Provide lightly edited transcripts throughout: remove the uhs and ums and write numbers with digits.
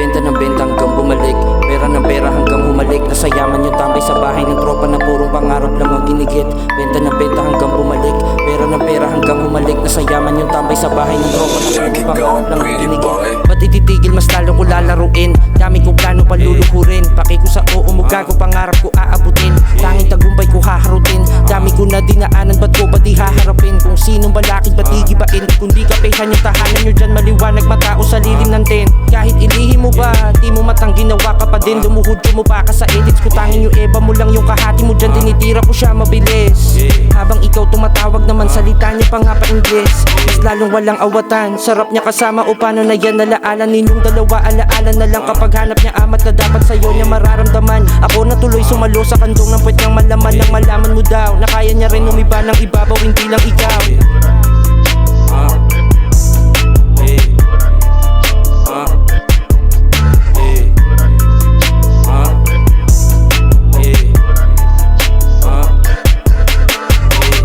Benta ng benta hanggang bumalik, pera ng pera hanggang humalik. Nasa yaman yung tambay sa bahay ng tropa na purong pangarap lang ang ginigit. Benta ng benta hanggang bumalik, pera ng pera hanggang humalik. Nasa yaman yung tambay sa bahay ng tropa na purong pangarap lang ang ginigit. Ba't ititigil, mas lalo ko lalaruin. Dami kong plano paluluhurin, paki ko sa oo mo gago, pangarap ko aabutin. Tanging tagumpay ko haharutin, dami ko na dinaanan, ba't ko ba di haharapin? Kung sinong balakid ba't igibain? Kung di kapehan yung tahanan nyo dyan, maliwanag matao sa lilim ng tent. Kahit ilihim mo ba, di mo matang ginawa ka pa din. Lumuhod ko mo pa ka sa edits ko, tanging yung eba mo lang yung kahati mo dyan. Tinitira ko siya mabilis, habang ikaw tumatawag naman, salita niya pa nga pa Ingles. Mas lalong walang awatan, sarap niya kasama o paano na yan. Nalaala ninyong dalawa, alaala na lang kapag hanap niya amat na dapat sa'yo niya mararamdaman. Ako na tuloy sumalo sa kandong ng puwet niyang malaman. Nang malaman mo daw na kaya niya rin umiba ng ibabaw, hindi lang ikaw.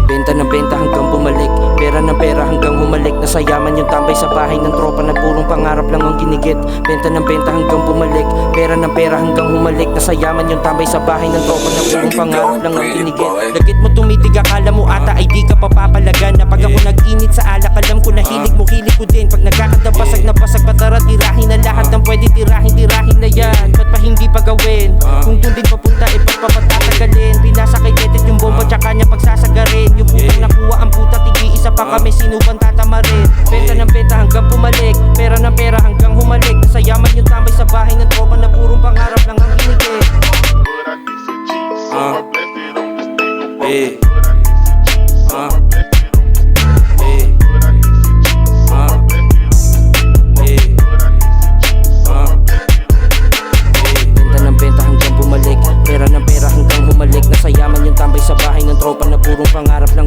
Benta ng benta hanggang bumalik, pera ng pera hanggang humalik. Nasa yaman yung tambay sa bahay ng tropa na purong pangarap lang ang ginigit. Benta ng benta hanggang bumalik, pera ng pera hanggang humalik. Nasa yaman yung tambay sa bahay ng tropa na purong pangarap lang ang ginigit. Lagit mo tumitig, akala mo ata ay di ka papapalagan. Na pag ako nag-init sa alak, alam ko na hilig mo, hilig ko din. Pag nagkakadabasag na basag, patara tirahin na lahat ng pwede tirahin, tirahin na yan. Ba't pa hindi pa gawin? Kung dun din papunta, ba't pa patatagalin? Pinasakay edit yung bomba tsaka niya pagsasagarin. Yung putang nakuha ang puta, tigi-isa pa kami, sino bang tatamarin? Benta ng benta hanggang bumalik, pera ng pera hanggang humalik. Nasa yaman yung tambay sa bahay ng tropa na purong pangarap lang ang ginigit. Benta ng benta hanggang bumalik, pera ng pera hanggang humalik. Nasa yaman yung tambay sa bahay ng tropa na purong pangarap lang